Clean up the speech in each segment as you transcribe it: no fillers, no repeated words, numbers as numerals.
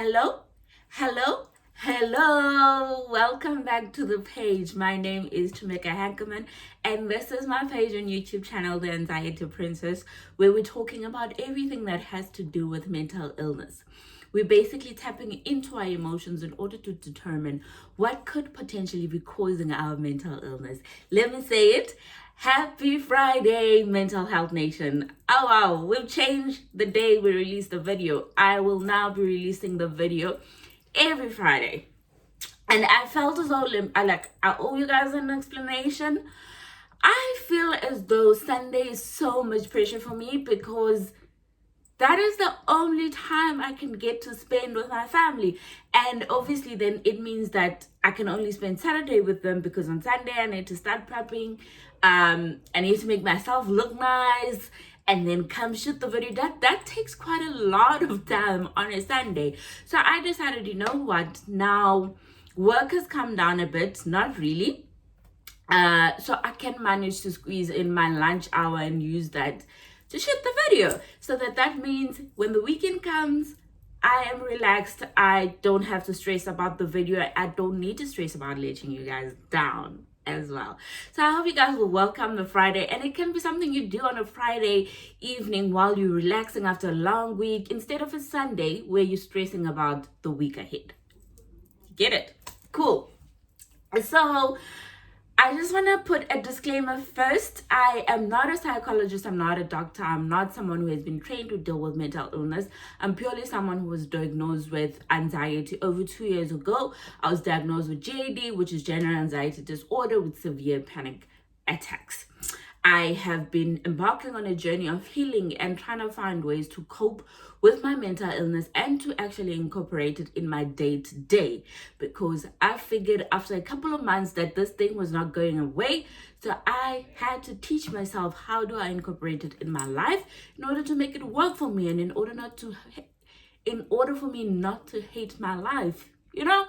Hello. Welcome back to the page. My name is Tamika Hankerman, and this is my page on YouTube channel, The Anxiety Princess, where we're talking about everything that has to do with mental illness. We're basically tapping into our emotions in order to determine what could potentially be causing our mental illness. Let me say it. Happy Friday, Mental Health Nation. Oh wow, we've changed the day we release the video. I will now be releasing the video every Friday. And I felt as though I owe you guys an explanation. I feel as though Sunday is so much pressure for me because that is the only time I can get to spend with my family. And obviously then it means that I can only spend Saturday with them because on Sunday I need to start prepping. I need to make myself look nice and then come shoot the video. That takes quite a lot of time on a Sunday. So I decided, you know what, now work has come down a bit, not really. So I can manage to squeeze in my lunch hour and use that to shoot the video. So that means when the weekend comes, I am relaxed. I don't have to stress about the video. I don't need to stress about letting you guys down as well. So I hope you guys will welcome the Friday, and it can be something you do on a Friday evening while you're relaxing after a long week instead of a Sunday where you're stressing about the week ahead. Get it? Cool. So I just want to put a disclaimer first. I am not a psychologist. I'm not a doctor. I'm not someone who has been trained to deal with mental illness. I'm purely someone who was diagnosed with anxiety over 2 years ago. I was diagnosed with GAD, which is general anxiety disorder with severe panic attacks. I have been embarking on a journey of healing and trying to find ways to cope with my mental illness and to actually incorporate it in my day-to-day, because I figured after a couple of months that this thing was not going away. So I had to teach myself, how do I incorporate it in my life in order to make it work for me and in order for me not to hate my life, you know?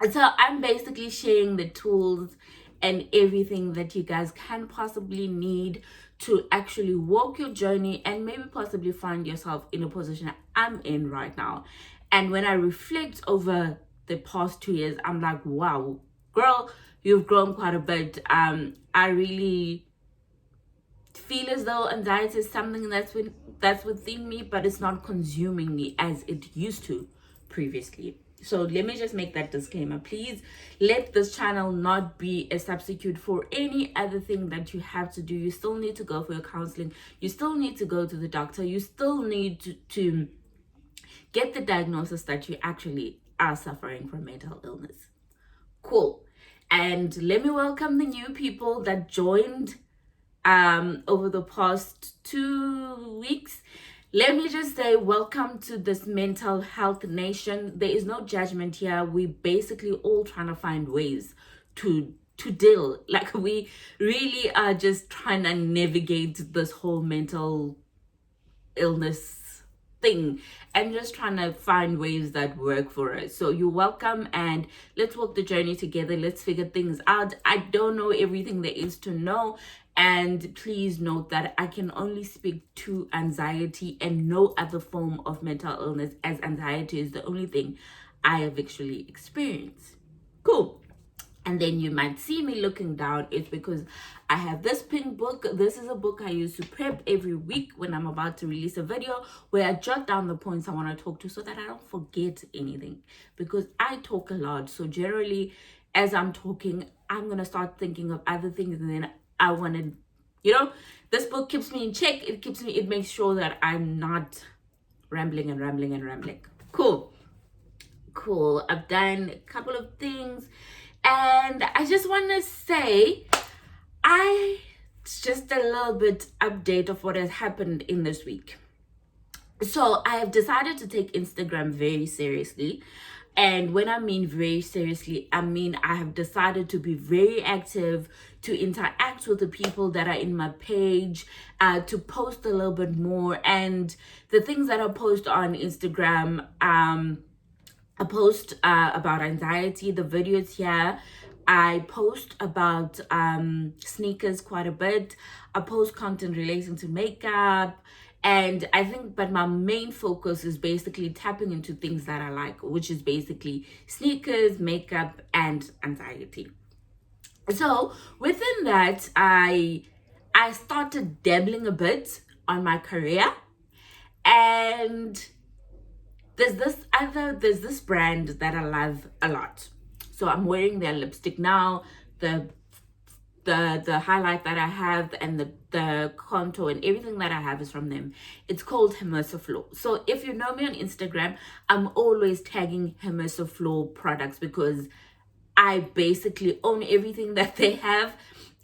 So I'm basically sharing the tools and everything that you guys can possibly need to actually walk your journey and maybe possibly find yourself in a position I'm in right now. And when I reflect over the past 2 years, I'm like, wow, girl, you've grown quite a bit. I really feel as though anxiety is something that's within me, but it's not consuming me as it used to previously. So let me just make that disclaimer. Please let this channel not be a substitute for any other thing that you have to do. You still need to go for your counseling. You still need to go to the doctor. You still need to get the diagnosis that you actually are suffering from mental illness. Cool. And let me welcome the new people that joined over the past 2 weeks. Let me just say, welcome to this mental health nation. There is no judgment here. We basically all trying to find ways to deal. Like, we really are just trying to navigate this whole mental illness thing and just trying to find ways that work for us. So you're welcome, and let's walk the journey together. Let's figure things out. I don't know everything there is to know. And please note that I can only speak to anxiety and no other form of mental illness, as anxiety is the only thing I have actually experienced. Cool. And then you might see me looking down. It's because I have this pink book. This is a book I use to prep every week when I'm about to release a video, where I jot down the points I want to talk to so that I don't forget anything, because I talk a lot. So generally, as I'm talking, I'm going to start thinking of other things, and then I want to, this book keeps me in check. It makes sure that I'm not rambling. Cool. I've done a couple of things, and I just want to say, just a little bit update of what has happened in this week. So I have decided to take Instagram very seriously. And when I mean very seriously, I mean I have decided to be very active, to interact with the people that are in my page, to post a little bit more. And the things that I post on Instagram, I post about anxiety, the videos here. I post about sneakers quite a bit. I post content relating to makeup And I think, but my main focus is basically tapping into things that I like, which is basically sneakers, makeup, and anxiety. So within that, I started dabbling a bit on my career, and there's this brand that I love a lot. So I'm wearing their lipstick now. The highlight that I have and the contour and everything that I have is from them. It's called Immersive Flow. So if you know me on Instagram, I'm always tagging Immersive Flow products because I basically own everything that they have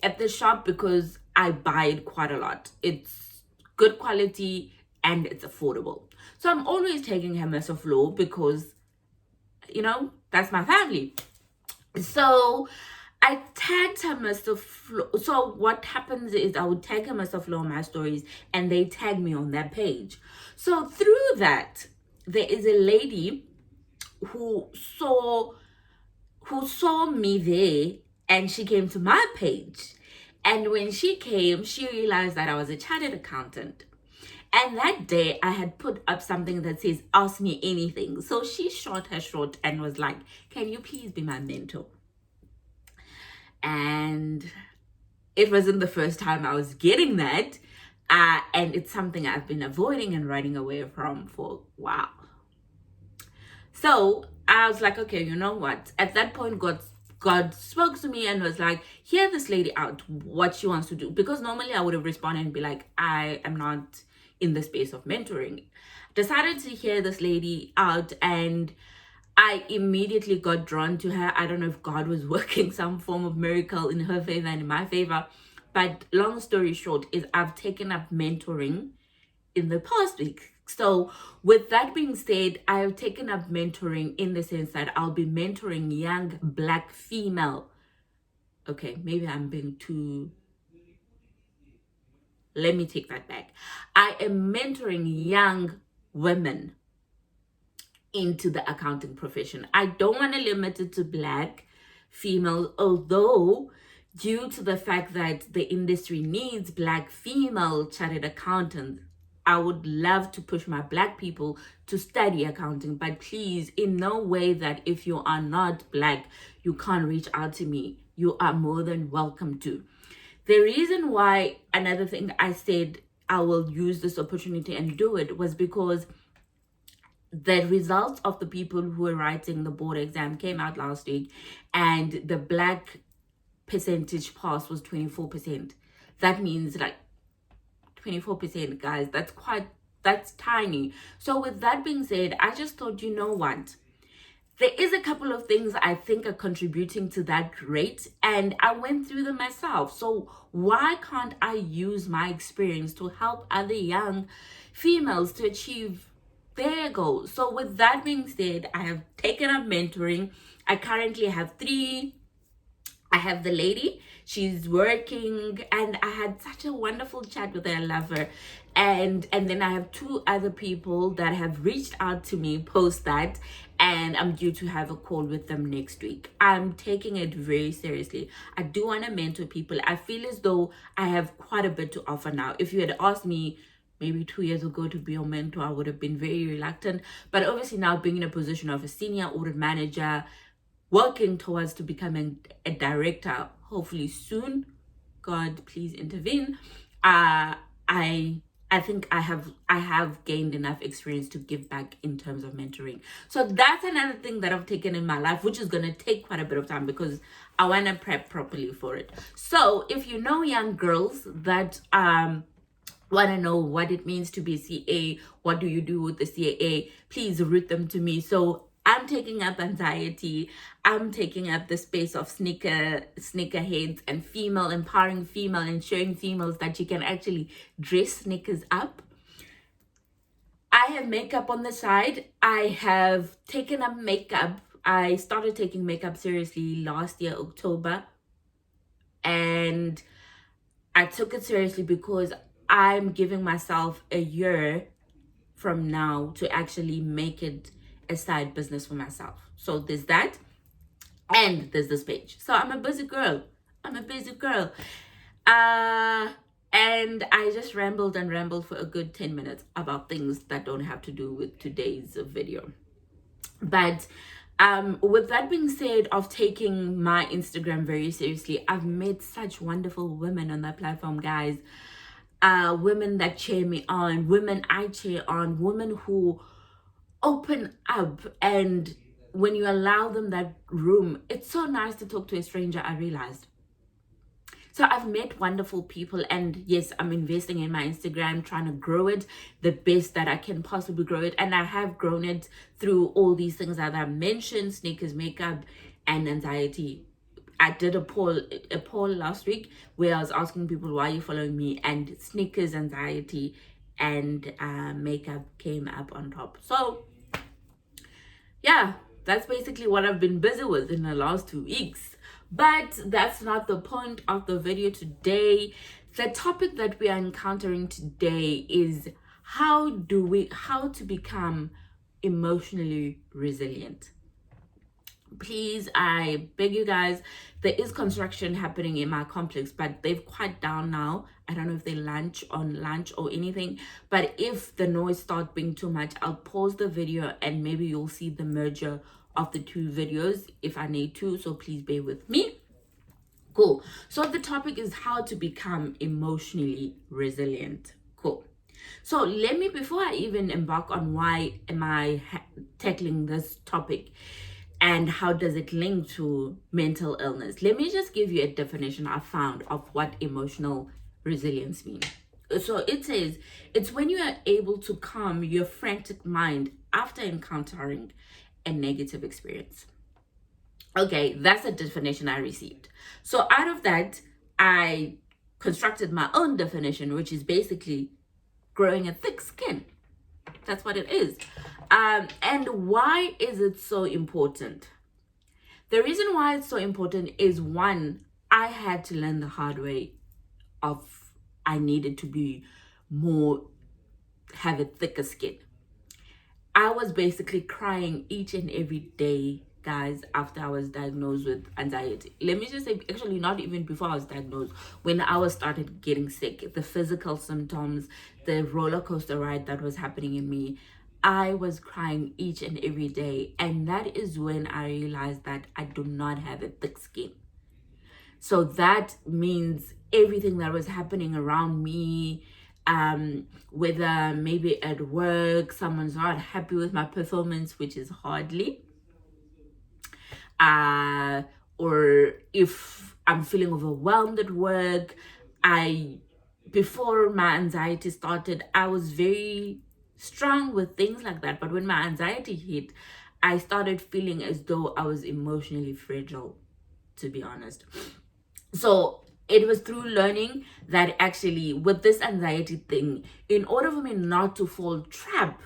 at the shop because I buy it quite a lot. It's good quality and it's affordable. So I'm always taking Immersive Flow because, that's my family. So I tagged her Mr. Flo. So what happens is I would tag her Mr. Flo on my stories and they tag me on their page. So through that, there is a lady who saw me there and she came to my page. And when she came, she realized that I was a chartered accountant. And that day I had put up something that says, ask me anything. So she shot her short and was like, can you please be my mentor? And it wasn't the first time I was getting that. And it's something I've been avoiding and running away from for a while. So I was like, okay, you know what? At that point, God spoke to me and was like, hear this lady out, what she wants to do. Because normally I would have responded and be like, I am not in the space of mentoring. Decided to hear this lady out and I immediately got drawn to her. I don't know if God was working some form of miracle in her favor and in my favor. But long story short is I've taken up mentoring in the past week. So with that being said, I have taken up mentoring in the sense that I'll be mentoring young Black female. Okay, maybe I'm being too... Let me take that back. I am mentoring young women into the accounting profession. I don't want to limit it to Black females, although due to the fact that the industry needs Black female chartered accountants, I would love to push my Black people to study accounting, but please, in no way that if you are not Black, you can't reach out to me. You are more than welcome to. The reason why, another thing I said I will use this opportunity and do it was because the results of the people who were writing the board exam came out last week and the Black percentage pass was 24%. That means like 24%, guys. That's tiny. So with that being said, I just thought, you know what? There is a couple of things I think are contributing to that rate and I went through them myself. So why can't I use my experience to help other young females to achieve their goals? So with that being said, I have taken up mentoring. I currently have 3. I have the lady, she's working, and I had such a wonderful chat with her. I love her. And then I have 2 other people that have reached out to me post that, and I'm due to have a call with them next week. I'm taking it very seriously. I do want to mentor people. I feel as though I have quite a bit to offer now. If you had asked me maybe 2 years ago to be your mentor, I would have been very reluctant. But obviously now being in a position of a senior audit manager, working towards to becoming a director, hopefully soon, God please intervene. I think I have gained enough experience to give back in terms of mentoring. So that's another thing that I've taken in my life, which is going to take quite a bit of time because I want to prep properly for it. So if you know young girls that want to know what it means to be a CA, what do you do with the CAA, please route them to me. So I'm taking up anxiety. I'm taking up the space of sneakerheads and empowering female and showing females that you can actually dress sneakers up. I have makeup on the side. I have taken up makeup. I started taking makeup seriously last year, October. And I took it seriously because I'm giving myself a year from now to actually make it a side business for myself. So there's that, and there's this page. So I'm a busy girl. And I just rambled and rambled for a good 10 minutes about things that don't have to do with today's video. But with that being said, of taking my Instagram very seriously, I've met such wonderful women on that platform, guys. Women that cheer me on, women I cheer on, women who open up, and when you allow them that room, it's so nice to talk to a stranger, I realized. So I've met wonderful people, and yes, I'm investing in my Instagram, trying to grow it the best that I can possibly grow it. And I have grown it through all these things that I mentioned: sneakers, makeup, and anxiety. I did a poll last week where I was asking people, why are you following me? And sneakers, anxiety, and makeup came up on top. So yeah, that's basically what I've been busy with in the last 2 weeks. But that's not the point of the video today. The topic that we are encountering today is how to become emotionally resilient. Please, I beg you guys, there is construction happening in my complex, but they've quiet down now. I don't know if they lunch or anything, but if the noise starts being too much, I'll pause the video and maybe you'll see the merger of the 2 videos if I need to, so please bear with me. Cool. So the topic is how to become emotionally resilient. Cool. So let me, before I even embark on why am I tackling this topic and how does it link to mental illness, let me just give you a definition I found of what emotional resilience means. So it says it's when you are able to calm your frantic mind after encountering a negative experience. Okay, that's the definition I received. So out of that, I constructed my own definition, which is basically growing a thick skin. That's what it is. And why is it so important? The reason why it's so important is, one, I had to learn the hard way of I needed to be have a thicker skin. I was basically crying each and every day, guys, after I was diagnosed with anxiety. Let me just say, actually, not even before I was diagnosed, when I was started getting sick, the physical symptoms, the roller coaster ride that was happening in me, I was crying each and every day. And that is when I realized that I do not have a thick skin. So that means everything that was happening around me, whether maybe at work, someone's not happy with my performance, which is hardly, or if I'm feeling overwhelmed at work, before my anxiety started, I was very strong with things like that. But when my anxiety hit, I started feeling as though I was emotionally fragile, to be honest. So it was through learning that actually with this anxiety thing, in order for me not to fall trap,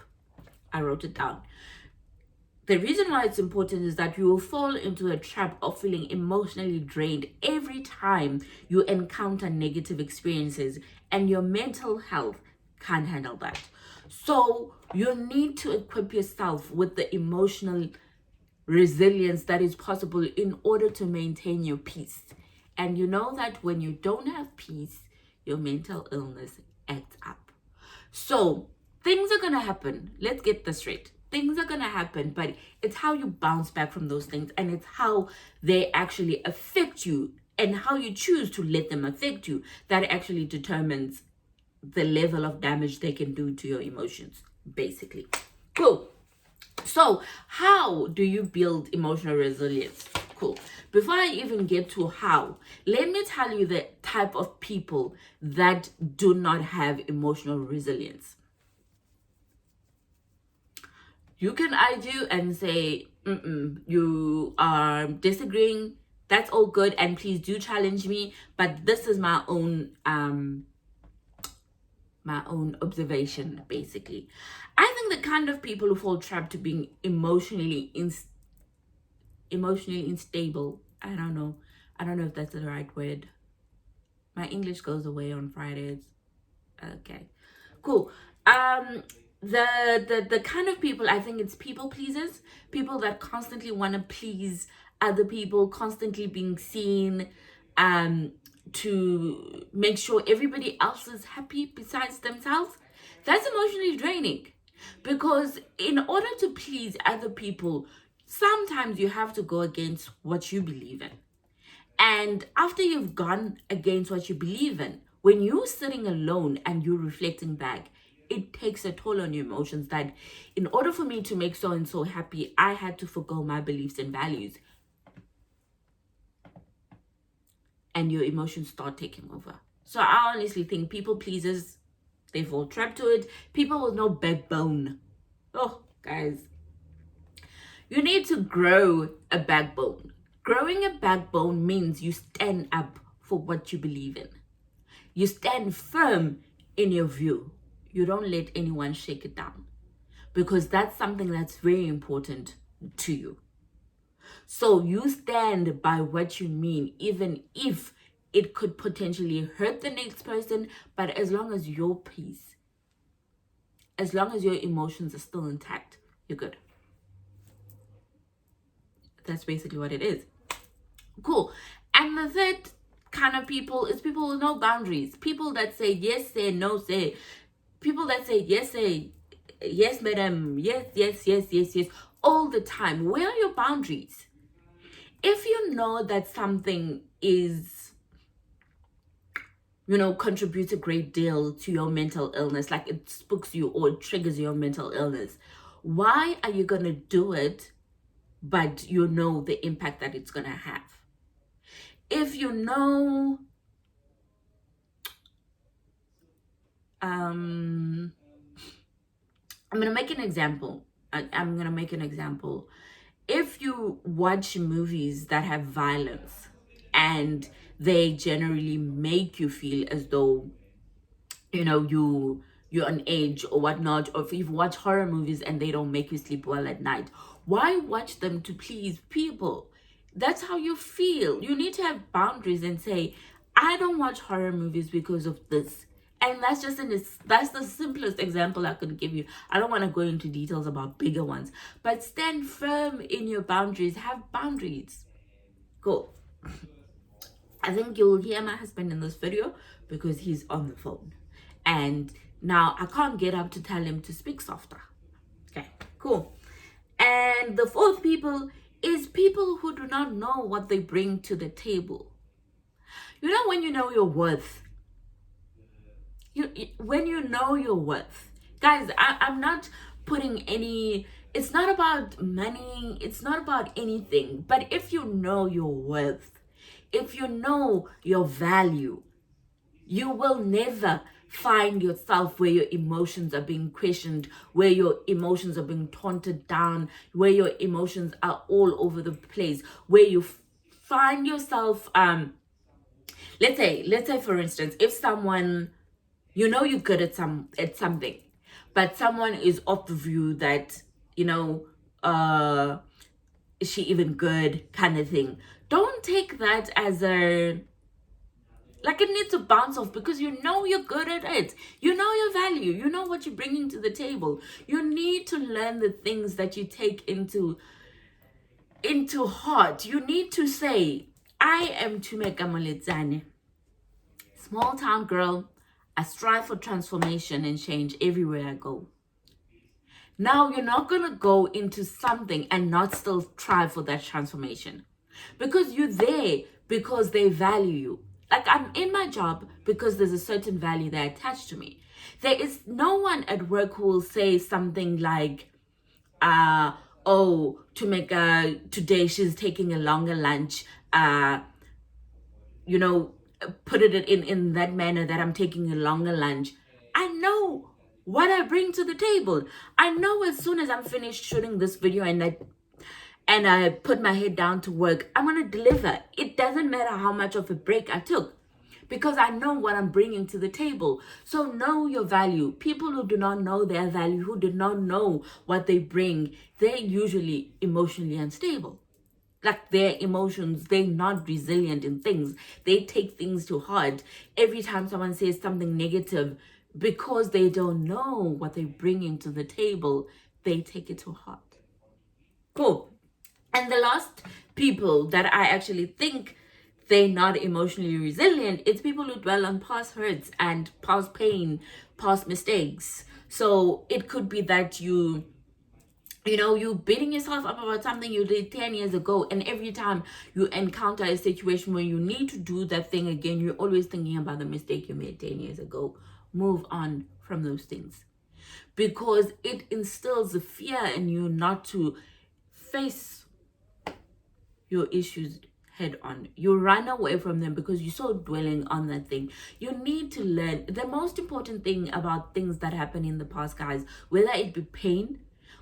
I wrote it down. The reason why it's important is that you will fall into a trap of feeling emotionally drained every time you encounter negative experiences, and your mental health can't handle that. So you need to equip yourself with the emotional resilience that is possible in order to maintain your peace. And you know that when you don't have peace, your mental illness acts up. So things are going to happen. Let's get this straight. Things are going to happen, but it's how you bounce back from those things, and it's how they actually affect you and how you choose to let them affect you that actually determines the level of damage they can do to your emotions, basically. Cool. So how do you build emotional resilience? Cool. Before I even get to how, let me tell you the type of people that do not have emotional resilience. You can argue and say, you are disagreeing. That's all good, and please do challenge me. But this is my own observation, basically. I think the kind of people who fall trapped to being emotionally unstable. I don't know if that's the right word. My English goes away on Fridays. Okay, cool. The kind of people, I think it's people pleasers, people that constantly want to please other people, constantly being seen, to make sure everybody else is happy besides themselves, that's emotionally draining. Because in order to please other people, sometimes you have to go against what you believe in. And after you've gone against what you believe in, when you're sitting alone and you're reflecting back, it takes a toll on your emotions that in order for me to make so and so happy, I had to forgo my beliefs and values. And your emotions start taking over. So I honestly think people pleasers, they fall trapped to it. People with no backbone. Oh, guys. You need to grow a backbone. Growing a backbone means you stand up for what you believe in. You stand firm in your view. You don't let anyone shake it down. Because that's something that's very important to you. So you stand by what you mean, even if it could potentially hurt the next person, but as long as your peace, as long as your emotions are still intact, you're good. That's basically what it is. Cool. And the third kind of people is people with no boundaries. People that say yes, say no, say. People that say yes, say yes, madam, yes, yes, yes, yes, yes, all the time. Where are your boundaries? If you know that something is, contributes a great deal to your mental illness, like it spooks you or it triggers your mental illness, why are you going to do it, but you know the impact that it's going to have? If you know, I'm going to make an example. I'm going to make an example. If you watch movies that have violence and they generally make you feel as though you're on edge or whatnot, or if you watch horror movies and they don't make you sleep well at night, why watch them to please people? That's how you feel. You need to have boundaries and say, I don't watch horror movies because of this. And that's the simplest example I could give you. I don't want to go into details about bigger ones, but stand firm in your boundaries. Have boundaries. Cool. I think you'll hear my husband in this video because he's on the phone. And now I can't get up to tell him to speak softer. Okay, cool. And the fourth people is people who do not know what they bring to the table. When you know your worth, when you know your worth, guys, I'm not putting any, it's not about money, it's not about anything, but if you know your worth, if you know your value, you will never find yourself where your emotions are being questioned, where your emotions are being taunted down, where your emotions are all over the place, where you find yourself, let's say for instance, if someone, you're good at something, but someone is of the view that, is she even good kind of thing. Don't take that as it needs to bounce off, because you're good at it. You know your value. You know what you're bringing to the table. You need to learn the things that you take into heart. You need to say, I am Tumeka Moletsane, small town girl. I strive for transformation and change everywhere I go. Now, you're not going to go into something and not still try for that transformation, because you're there because they value you. Like, I'm in my job because there's a certain value they attach to me. There is no one at work who will say something like, today she's taking a longer lunch, put it in that manner that I'm taking a longer lunch. I know what I bring to the table. I know as soon as I'm finished shooting this video and I put my head down to work, I'm going to deliver. It doesn't matter how much of a break I took, because I know what I'm bringing to the table. So know your value. People who do not know their value, who do not know what they bring, they're usually emotionally unstable. Like, their emotions, they're not resilient in things. They take things to heart. Every time someone says something negative, because they don't know what they're bringing to the table, they take it to heart. Cool. And the last people that I actually think they're not emotionally resilient. It's people who dwell on past hurts and past pain, past mistakes. So it could be that you beating yourself up about something you did 10 years ago, and every time you encounter a situation where you need to do that thing again, you're always thinking about the mistake you made 10 years ago. Move on from those things, because it instills the fear in you not to face your issues head on. You run away from them because you're so dwelling on that thing. You need to learn. The most important thing about things that happen in the past, guys, whether it be pain,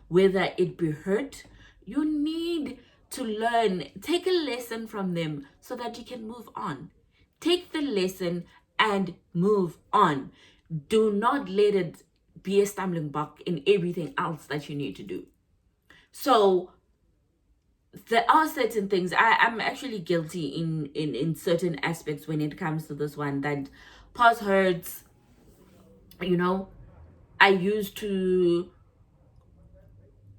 whether it be hurt, you need to learn. Take a lesson from them so that you can move on. Take the lesson and move on. Do not let it be a stumbling block in everything else that you need to do. So there are certain things I'm actually guilty in certain aspects when it comes to this one, that past hurts, I used to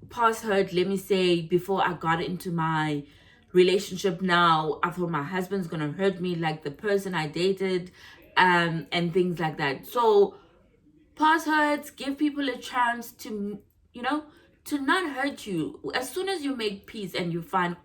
past hurt, let me say, before I got into my relationship now, I thought my husband's gonna hurt me like the person I dated, and things like that. So past hurts, give people a chance to to not hurt you. As soon as you make peace and you find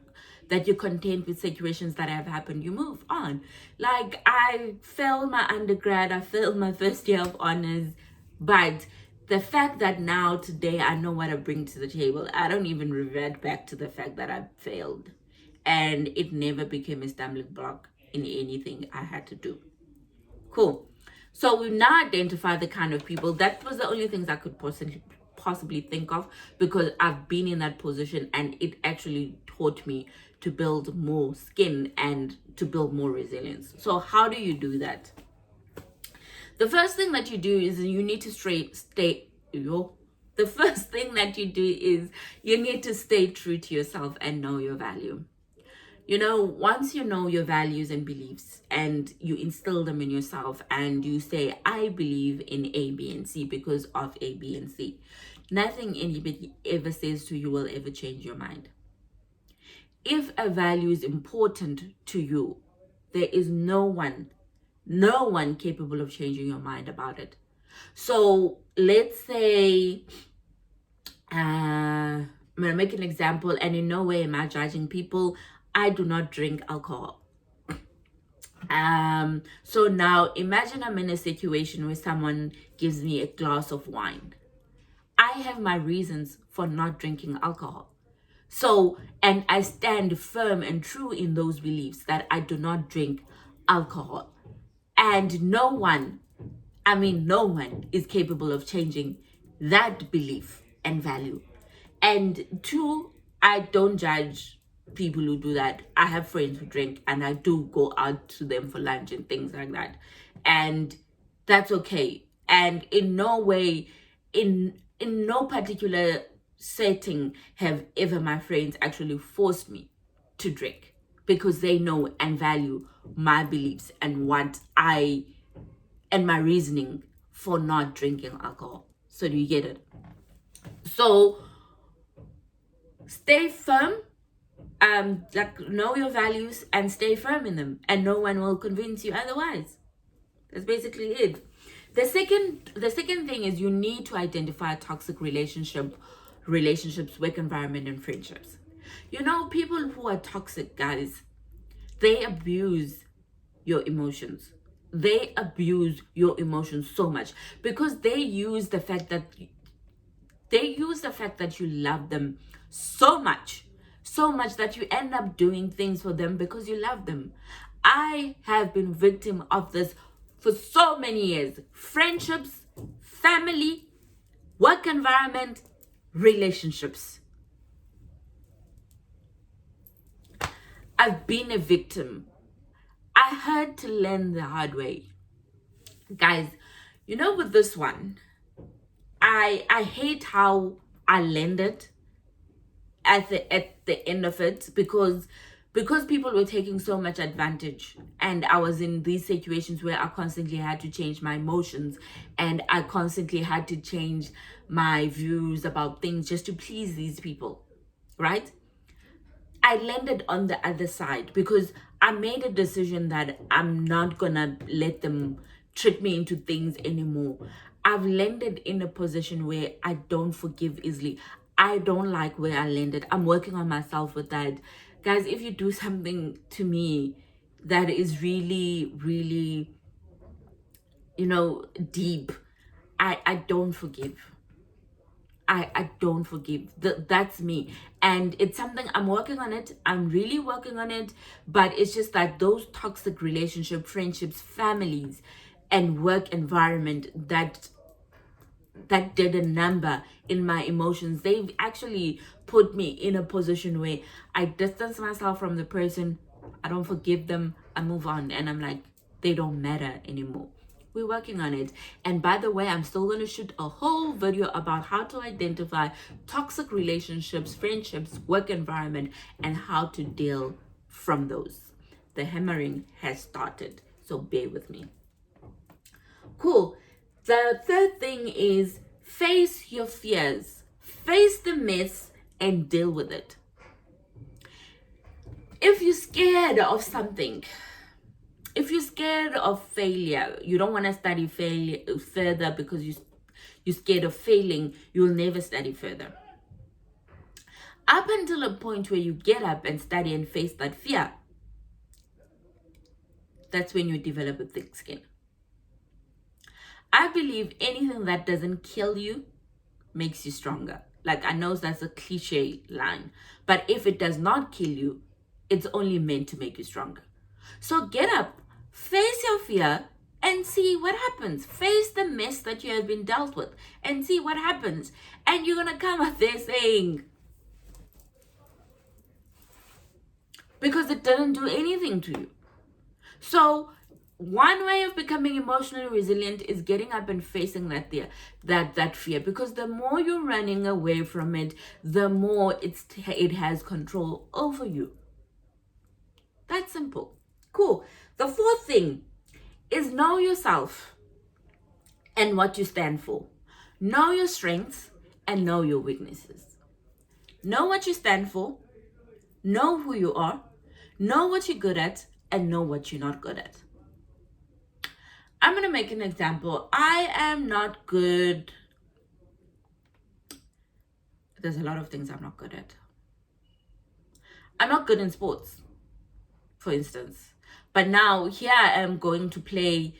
that you're content with situations that have happened, you move on. Like, I failed my undergrad, I failed my first year of honors, but the fact that now today I know what I bring to the table, I don't even revert back to the fact that I failed, and it never became a stumbling block in anything I had to do. Cool. So we now identify the kind of people. That was the only things I could possibly think of, because I've been in that position, and it actually taught me to build more skin and to build more resilience. So how do you do that? The first thing that you do is you need to stay true to yourself and know your value. Once you know your values and beliefs and you instill them in yourself and you say, I believe in A, B, and C because of A, B, and C, nothing anybody ever says to you will ever change your mind. If a value is important to you, there is no one capable of changing your mind about it. So let's say, I'm going to make an example, and in no way am I judging people. I do not drink alcohol. So now imagine I'm in a situation where someone gives me a glass of wine. I have my reasons for not drinking alcohol. So, and I stand firm and true in those beliefs that I do not drink alcohol. And no one is capable of changing that belief and value. And two, I don't judge people who do that. I have friends who drink, and I do go out to them for lunch and things like that. And that's okay. And in no way, in no particular setting have ever my friends actually forced me to drink, because they know and value my beliefs and my reasoning for not drinking alcohol. So do you get it? So stay firm, know your values and stay firm in them, and no one will convince you otherwise. That's basically it. The second thing is you need to identify toxic relationships, work environment, and friendships. People who are toxic, guys, they abuse your emotions. They abuse your emotions so much because they use the fact that you love them so much that you end up doing things for them because you love them. I have been victim of this for so many years. Friendships, family, work environment, relationships. I've been a victim. I had to learn the hard way. Guys, with this one, I hate how I landed at the end of it, because people were taking so much advantage, and I was in these situations where I constantly had to change my emotions, and I constantly had to change my views about things just to please these people, right? I landed on the other side because I made a decision that I'm not gonna let them trick me into things anymore. I've landed in a position where I don't forgive easily. I don't like where I landed. I'm working on myself with that. Guys, if you do something to me that is really, really, deep, I don't forgive. I don't forgive. That's me. And it's something I'm working on it. I'm really working on it. But it's just that those toxic relationship, friendships, families, and work environment that did a number in my emotions. They've actually put me in a position where I distance myself from the person. I don't forgive them. I move on. And I'm like, they don't matter anymore. We're working on it. And by the way, I'm still going to shoot a whole video about how to identify toxic relationships, friendships, work environment, and how to deal from those. The hammering has started. So bear with me. Cool. The third thing is face your fears. Face the mess and deal with it. If you're scared of something, if you're scared of failure, you don't want to study further because you're scared of failing, you'll never study further. Up until a point where you get up and study and face that fear, that's when you develop a thick skin. I believe anything that doesn't kill you makes you stronger. Like, I know that's a cliche line, but if it does not kill you, it's only meant to make you stronger. So get up, face your fear, and see what happens. Face the mess that you have been dealt with and see what happens. And you're going to come up there saying, because it didn't do anything to you. So one way of becoming emotionally resilient is getting up and facing that fear, because the more you're running away from it, the more it has control over you. That's simple. Cool. The fourth thing is know yourself and what you stand for. Know your strengths and know your weaknesses. Know what you stand for, know who you are, know what you're good at, and know what you're not good at. I'm going to make an example. I am not good. There's a lot of things I'm not good at. I'm not good in sports, for instance. But now here I am going to play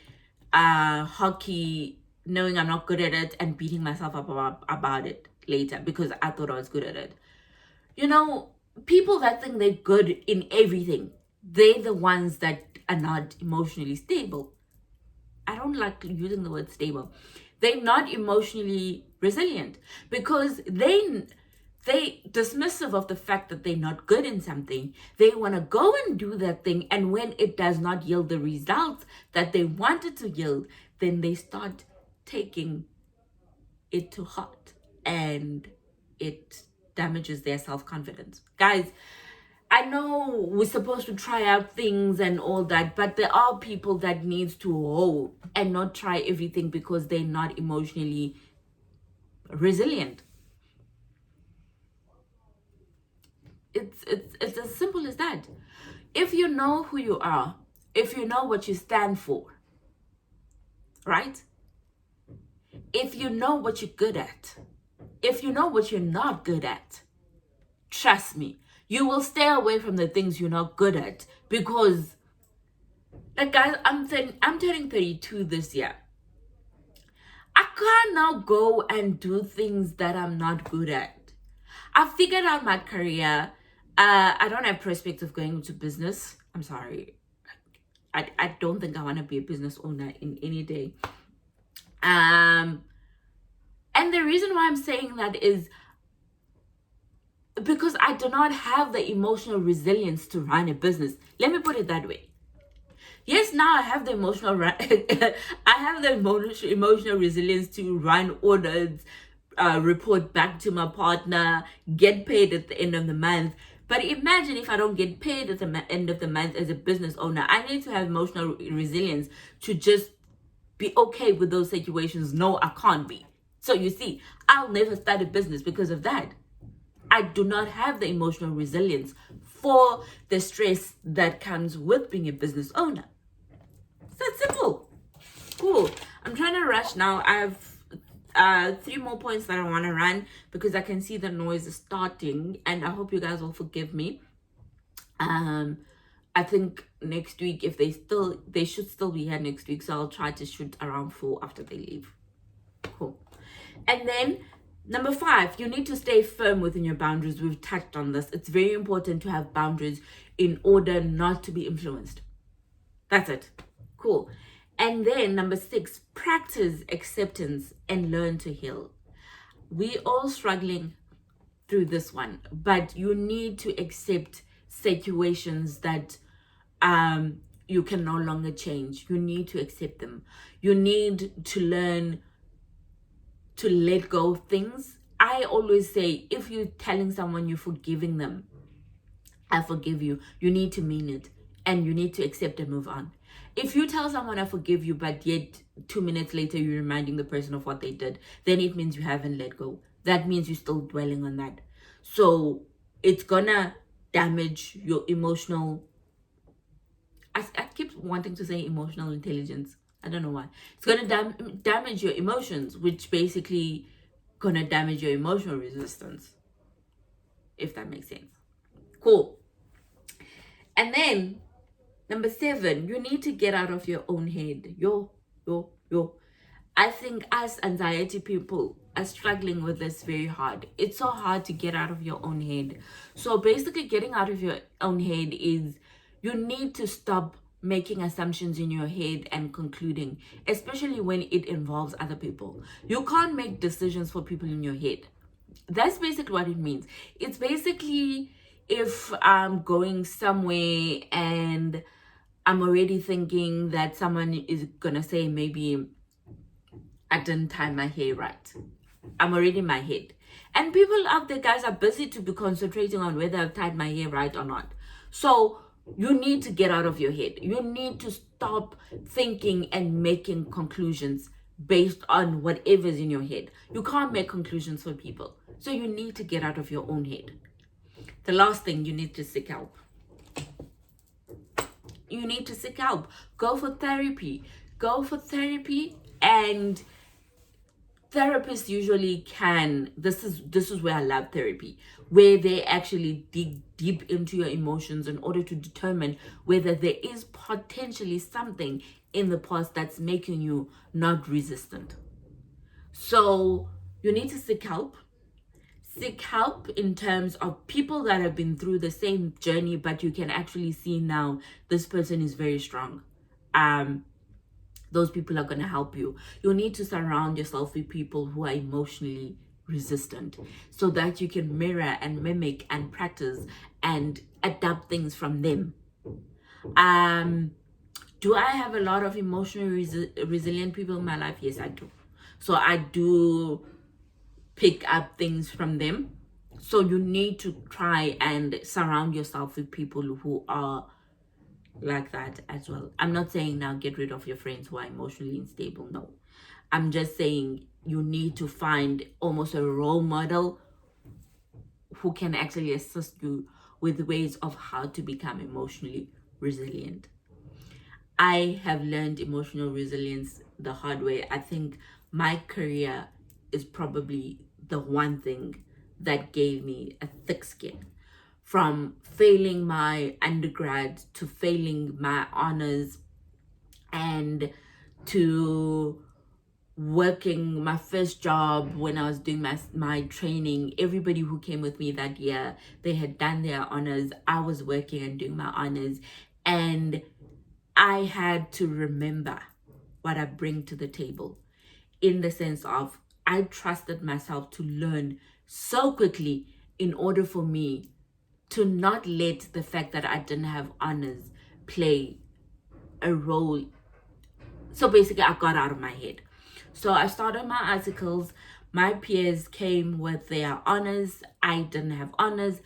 hockey, knowing I'm not good at it and beating myself up about it later because I thought I was good at it. People that think they're good in everything, they're the ones that are not emotionally stable. I don't like using the word stable. They're not emotionally resilient because they dismissive of the fact that they're not good in something. They want to go and do that thing, and when it does not yield the results that they wanted to yield, then they start taking it to heart, and it damages their self-confidence. Guys, I know we're supposed to try out things and all that, but there are people that needs to hold and not try everything because they're not emotionally resilient. It's as simple as that. If you know who you are, if you know what you stand for, right? If you know what you're good at, if you know what you're not good at, trust me, you will stay away from the things you're not good at, because, like, guys, I'm turning 32 this year. I can't now go and do things that I'm not good at. I've figured out my career. I don't have prospects of going into business. I'm sorry. I don't think I want to be a business owner in any day. And the reason why I'm saying that is because I do not have the emotional resilience to run a business. Let me put it that way. Yes, now I have the emotional emotional resilience to run orders, report back to my partner, get paid at the end of the month. But imagine if I don't get paid at the end of the month as a business owner. I need to have emotional resilience to just be okay with those situations. No, I can't be. So you see, I'll never start a business because of that. I do not have the emotional resilience for the stress that comes with being a business owner. It's that simple. Cool. I'm trying to rush now. I have 3 more points that I want to run because I can see the noise is starting, and I hope you guys will forgive me. I think next week, if they should still be here next week, so I'll try to shoot around 4 after they leave. Cool. And then number 5, you need to stay firm within your boundaries. We've touched on this. It's very important to have boundaries in order not to be influenced. That's it. Cool. And then number 6, practice acceptance and learn to heal. We all struggling through this one, but you need to accept situations that you can no longer change. You need to accept them. You need to learn to let go of things. I always say, if you're telling someone you're forgiving them, I forgive you, you need to mean it, and you need to accept and move on. If you tell someone I forgive you, but yet 2 minutes later you're reminding the person of what they did, then it means you haven't let go. That means you're still dwelling on that. So it's gonna damage your emotional, I keep wanting to say emotional intelligence. I don't know why. It's gonna damage your emotions, which basically gonna damage your emotional resistance, if that makes sense. Cool. And then number 7, you need to get out of your own head. I think us anxiety people are struggling with this very hard. It's so hard to get out of your own head. So basically, getting out of your own head is you need to stop making assumptions in your head and concluding, especially when it involves other people. You can't make decisions for people in your head. That's basically what it means. It's basically, if I'm going somewhere and I'm already thinking that someone is gonna say maybe I didn't tie my hair right. I'm already in my head. And people out there, guys, are busy to be concentrating on whether I've tied my hair right or not. So you need to get out of your head. You need to stop thinking and making conclusions based on whatever's in your head. You can't make conclusions for people. So you need to get out of your own head. The last thing, you need to seek help. You need to seek help. Go for therapy. And therapists usually can, this is where I love therapy, where they actually dig deep into your emotions in order to determine whether there is potentially something in the past that's making you not resistant. So you need to seek help. Seek help in terms of people that have been through the same journey, but you can actually see now this person is very strong. Those people are going to help you. You need to surround yourself with people who are emotionally resistant so that you can mirror and mimic and practice and adapt things from them. Do I have a lot of emotionally resilient people in my life? Yes, I do. So I do pick up things from them. So you need to try and surround yourself with people who are like that as well. I'm not saying now get rid of your friends who are emotionally unstable. No, I'm just saying you need to find almost a role model who can actually assist you with ways of how to become emotionally resilient. I have learned emotional resilience the hard way. I think my career is probably the one thing that gave me a thick skin. From failing my undergrad to failing my honors and to working my first job when I was doing my training. Everybody who came with me that year, they had done their honors. I was working and doing my honors, and I had to remember what I bring to the table, in the sense of I trusted myself to learn so quickly in order for me to not let the fact that I didn't have honors play a role. So basically, I got out of my head. So I started my articles. My peers came with their honors. I didn't have honors.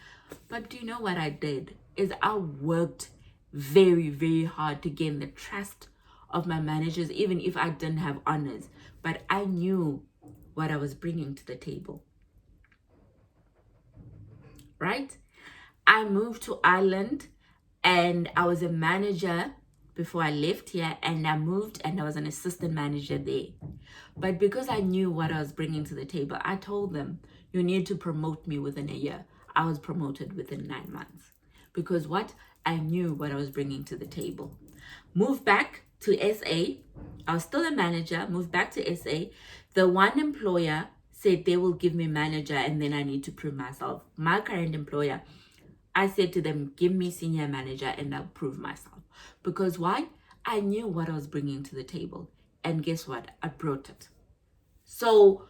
But do you know what I did? Is I worked very, very hard to gain the trust of my managers, even if I didn't have honors. But I knew what I was bringing to the table. right? I moved to Ireland and I was a manager before I left here, and I moved and I was an assistant manager there. But because I knew what I was bringing to the table, I told them, you need to promote me within a year. I was promoted within 9 months. Because what? I knew what I was bringing to the table. Moved back to SA. I was still a manager, moved back to SA. The one employer said they will give me manager and then I need to prove myself. My current employer, I said to them, give me senior manager and I'll prove myself. Because why? I knew what I was bringing to the table. And guess what? I brought it. So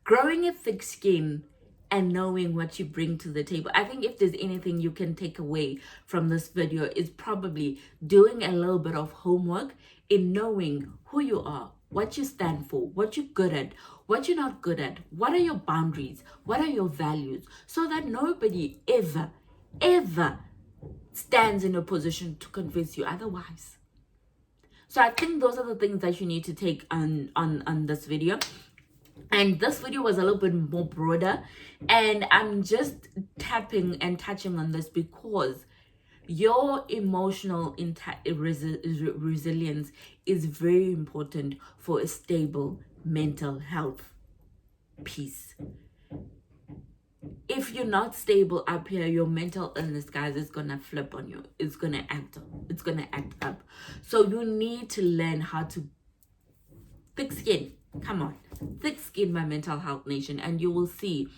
growing a thick skin and knowing what you bring to the table, I think if there's anything you can take away from this video, is probably doing a little bit of homework in knowing who you are, what you stand for, what you're good at, what you're not good at, what are your boundaries, what are your values, so that nobody ever stands in a position to convince you otherwise. So I think those are the things that you need to take on this video. And this video was a little bit more broader, and I'm just tapping and touching on this because your emotional resilience is very important for a stable mental health piece. If you're not stable up here, your mental illness, guys, is gonna flip on you. It's gonna act up. So you need to learn how to thick skin. Come on, thick skin, my mental health nation, and you will see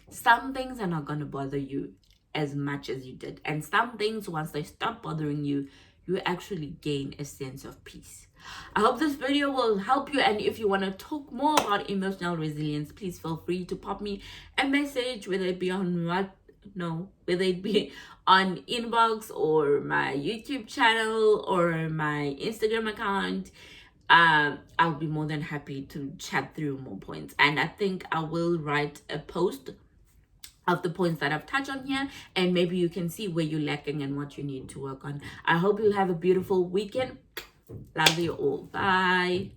some things are not gonna bother you as much as you did, and some things, once they stop bothering you, you actually gain a sense of peace. I hope this video will help you, and if you want to talk more about emotional resilience, please feel free to pop me a message, whether it be on inbox or my YouTube channel or my Instagram account. I'll be more than happy to chat through more points, and I think I will write a post of the points that I've touched on here, and maybe you can see where you're lacking and what you need to work on. I hope you have a beautiful weekend. Love you all. Bye.